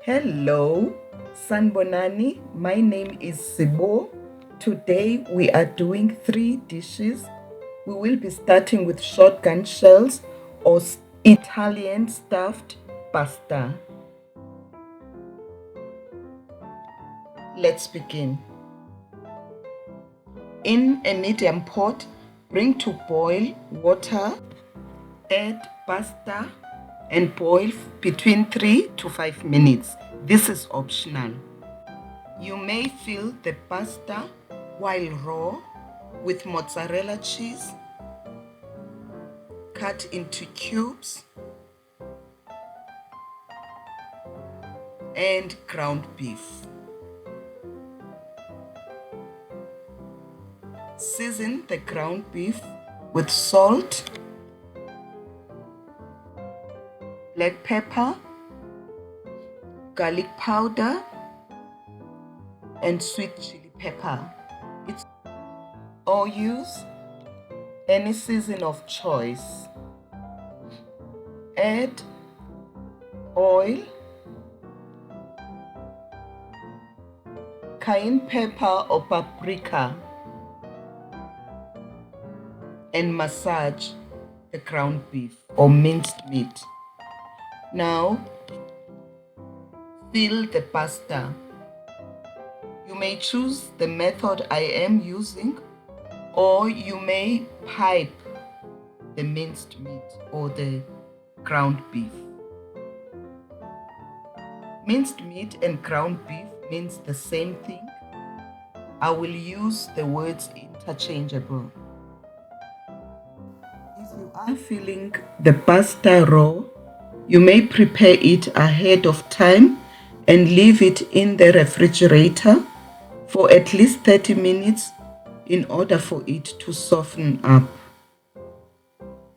Hello, Sanbonani. My name is Sibo. Today we are doing 3 dishes. We will be starting with shotgun shells or Italian stuffed pasta. Let's begin. In a medium pot, bring to boil water, add pasta and boil between 3 to 5 minutes. This is optional. You may fill the pasta while raw with mozzarella cheese cut into cubes and ground beef. Season the ground beef with salt, black pepper, garlic powder, and sweet chili pepper. Or use any season of choice. Add oil, cayenne pepper or paprika, and massage the ground beef or minced meat. Now, fill the pasta. You may choose the method I am using, or you may pipe the minced meat or the ground beef. Minced meat and ground beef means the same thing. I will use the words interchangeable. If you are filling the pasta raw, you may prepare it ahead of time and leave it in the refrigerator for at least 30 minutes in order for it to soften up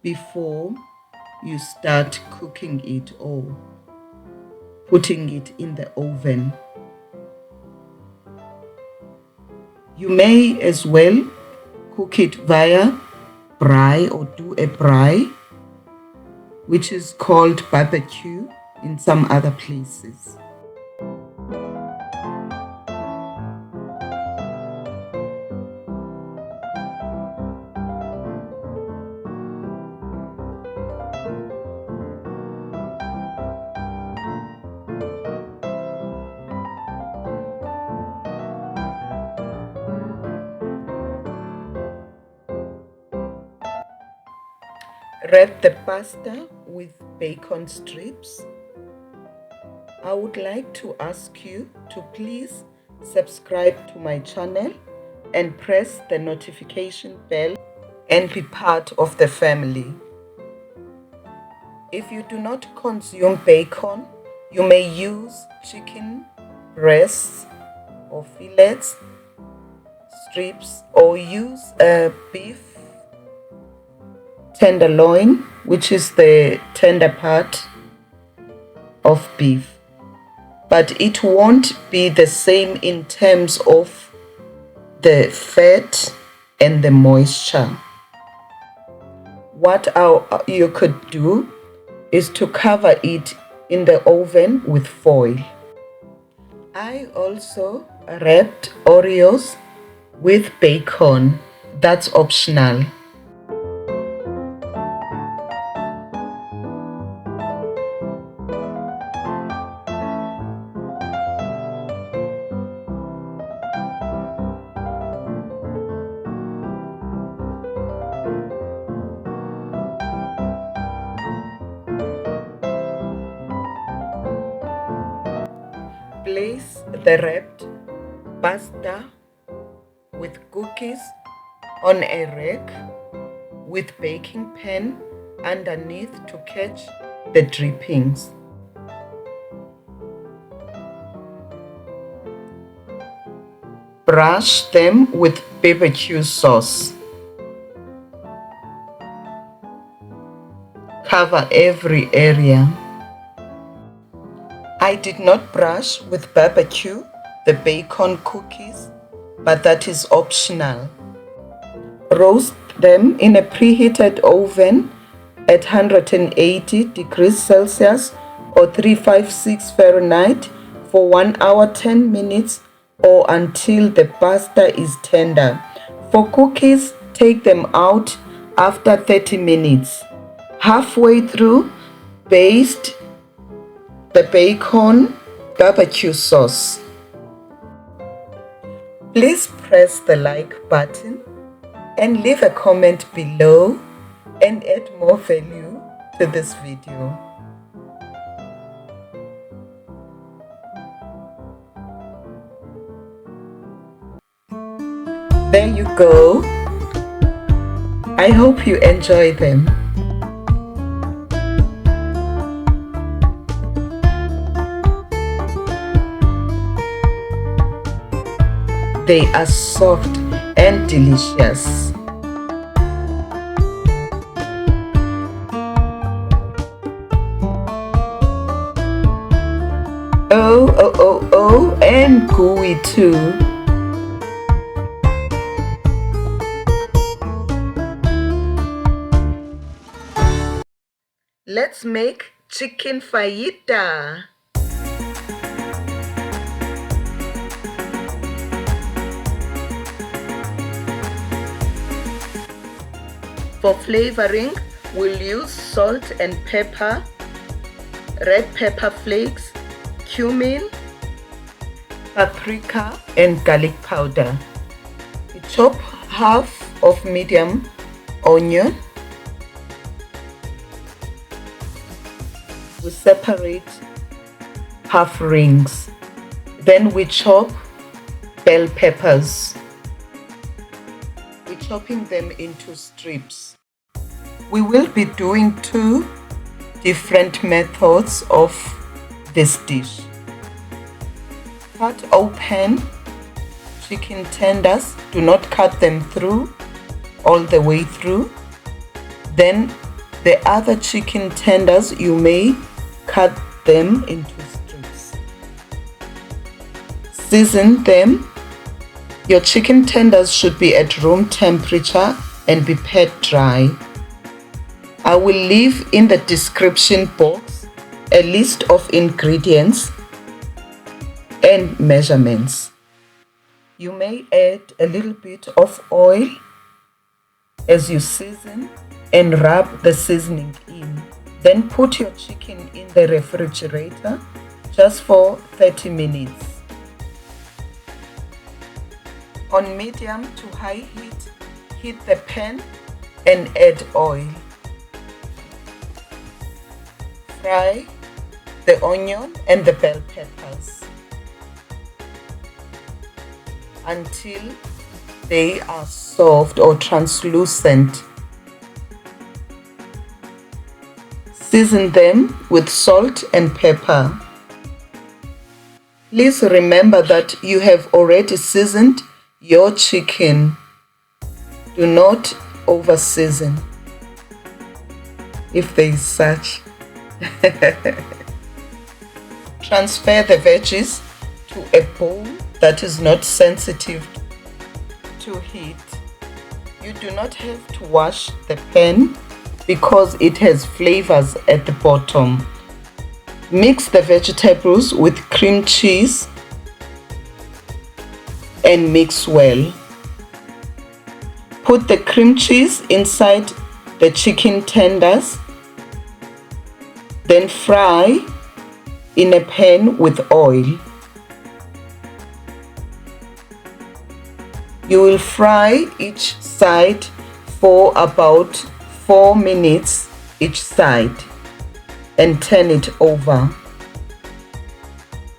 before you start cooking it or putting it in the oven. You may as well cook it via braai or do a braai, which is called barbecue in some other places. Wrap the pasta with bacon strips. I would like to ask you to please subscribe to my channel and press the notification bell and be part of the family. If you do not consume bacon, you may use chicken breasts or fillets, strips, or use a beef tenderloin, which is the tender part of beef, but it won't be the same in terms of the fat and the moisture. What you could do is to cover it in the oven with foil. I also wrapped Oreos with bacon. That's optional. Place the wrapped pasta with cookies on a rack with baking pan underneath to catch the drippings. Brush them with barbecue sauce. Cover every area. I did not brush with barbecue the bacon cookies, but that is optional. Roast them in a preheated oven at 180 degrees Celsius or 356 Fahrenheit for 1 hour 10 minutes or until the pasta is tender. For cookies, take them out after 30 minutes. Halfway through, baste the bacon barbecue sauce. Please press the like button and leave a comment below and add more value to this video. There you go. I hope you enjoy them. They are soft and delicious. Oh, and gooey too. Let's make chicken fajita. For flavoring, we'll use salt and pepper, red pepper flakes, cumin, paprika, and garlic powder. We chop half of medium onion. We separate half rings. Then we chop bell peppers. We're chopping them into strips. We will be doing 2 different methods of this dish. Cut open chicken tenders. Do not cut them through all the way through. Then the other chicken tenders, you may cut them into strips. Season them. Your chicken tenders should be at room temperature and be pat dry. I will leave in the description box a list of ingredients and measurements. You may add a little bit of oil as you season and rub the seasoning in. Then put your chicken in the refrigerator just for 30 minutes. On medium to high heat, heat the pan and add oil. Fry the onion and the bell peppers until they are soft or translucent. Season them with salt and pepper. Please remember that you have already seasoned your chicken. Do not over season, if there is such. Transfer the veggies to a bowl that is not sensitive to heat. You do not have to wash the pan because it has flavors at the bottom. Mix the vegetables with cream cheese and mix well. Put the cream cheese inside the chicken tenders. Then fry in a pan with oil. You will fry each side for about 4 minutes each side and turn it over.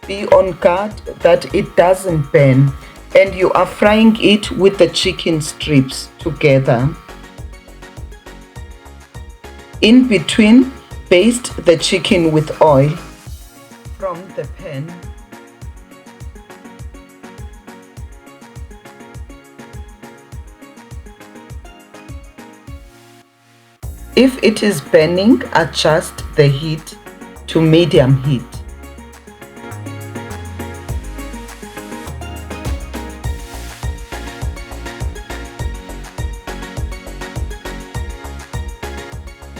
Be on guard that it doesn't burn, and you are frying it with the chicken strips together. In between, baste the chicken with oil from the pan. If it is burning, adjust the heat to medium heat.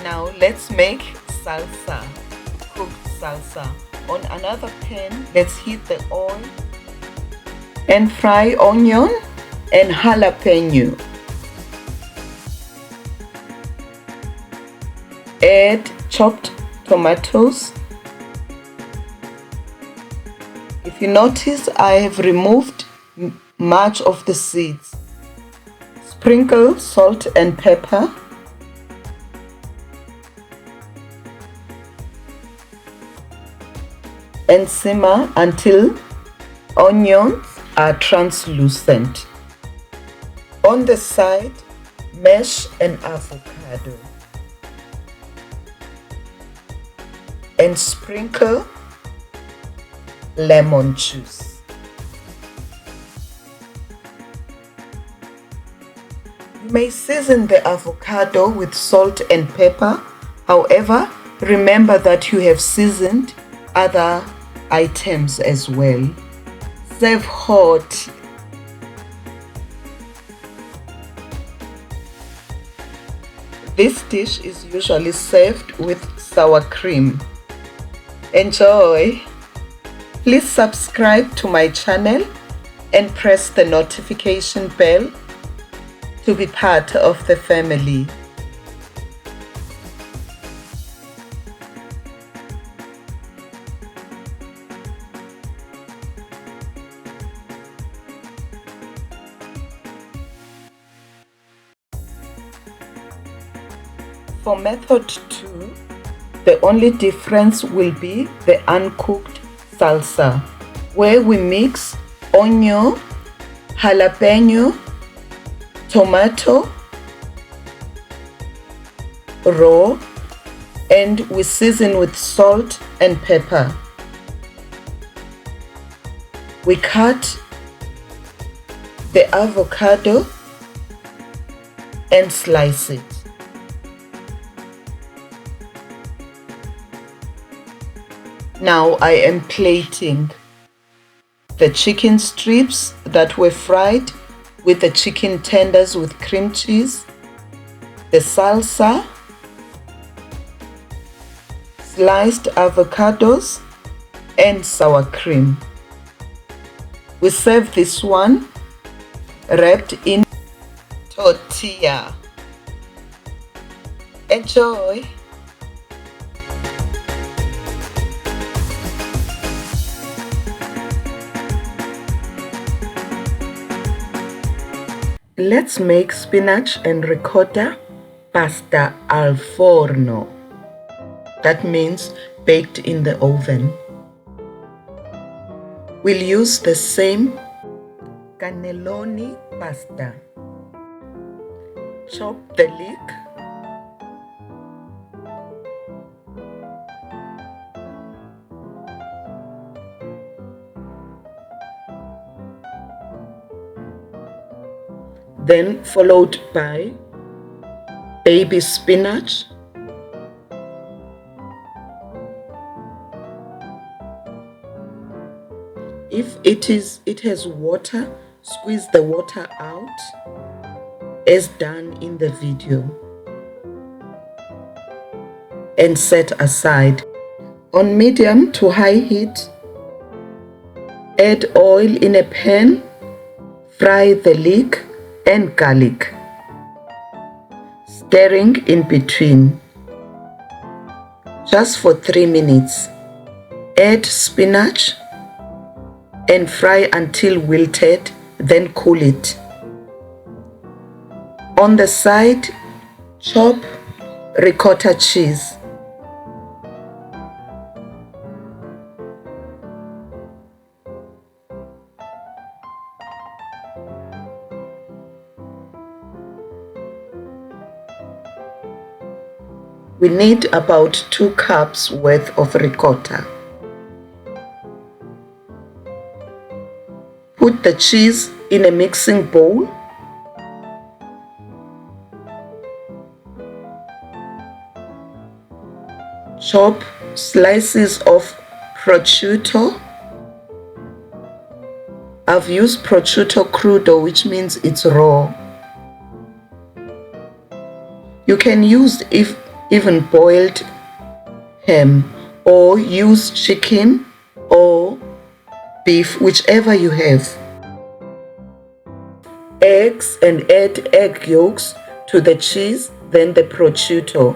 Now let's make salsa, cooked salsa On another pan, let's heat the oil and fry onion and jalapeno. Add chopped tomatoes. If you notice, I have removed much of the seeds. Sprinkle salt and pepper. And simmer until onions are translucent. On the side, mash an avocado and sprinkle lemon juice. You may season the avocado with salt and pepper. However, remember that you have seasoned other items as well. Serve hot. This dish is usually served with sour cream. Enjoy! Please subscribe to my channel and press the notification bell to be part of the family. For method 2, the only difference will be the uncooked salsa, where we mix onion, jalapeno, tomato, raw, and we season with salt and pepper. We cut the avocado and slice it. Now I am plating the chicken strips that were fried with the chicken tenders with cream cheese, the salsa, sliced avocados, and sour cream. We serve this one wrapped in tortilla. Enjoy! Let's make spinach and ricotta pasta al forno. That means baked in the oven. We'll use the same cannelloni pasta. Chop the leek. Then followed by baby spinach, if it has water, squeeze the water out as done in the video and set aside. On medium to high heat, add oil in a pan, fry the leek and garlic, stirring in between just for 3 minutes. Add spinach and fry until wilted, then cool it. On the side, chop ricotta cheese. We need about 2 cups worth of ricotta. Put the cheese in a mixing bowl. Chop slices of prosciutto. I've used prosciutto crudo, which means it's raw. You can use even boiled ham or use chicken or beef, whichever you have. Eggs, and add egg yolks to the cheese, then the prosciutto,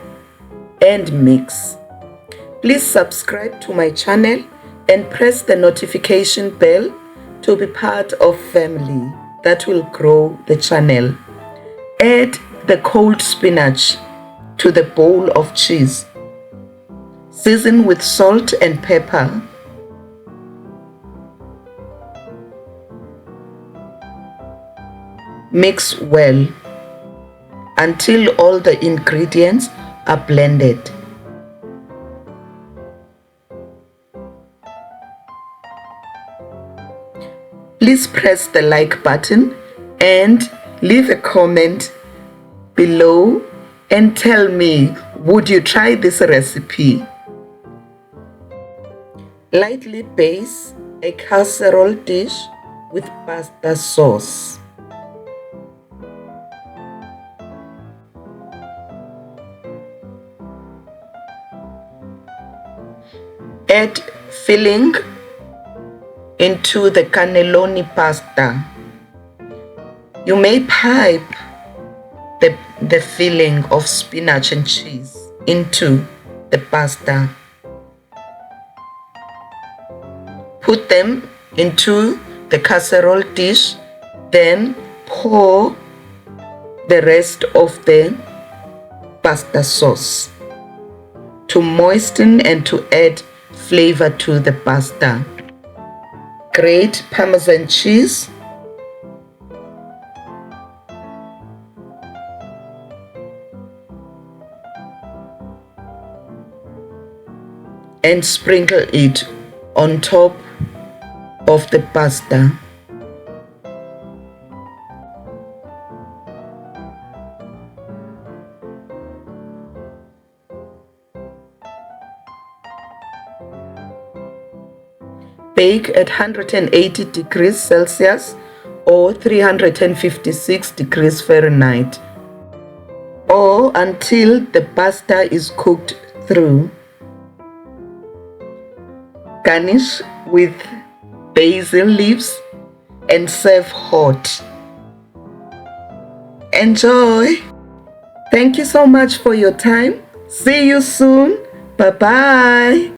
and mix. Please subscribe to my channel and press the notification bell to be part of family that will grow the channel. Add the cold spinach to the bowl of cheese. Season with salt and pepper. Mix well until all the ingredients are blended. Please press the like button and leave a comment below and tell me, would you try this recipe? Lightly baste a casserole dish with pasta sauce. Add filling into the cannelloni pasta. You may pipe the filling of spinach and cheese into the pasta. Put them into the casserole dish, then pour the rest of the pasta sauce to moisten and to add flavor to the pasta. Grate Parmesan cheese, and sprinkle it on top of the pasta. Bake at 180 degrees Celsius or 356 degrees Fahrenheit, or until the pasta is cooked through. Garnish with basil leaves and serve hot. Enjoy! Thank you so much for your time. See you soon. Bye-bye.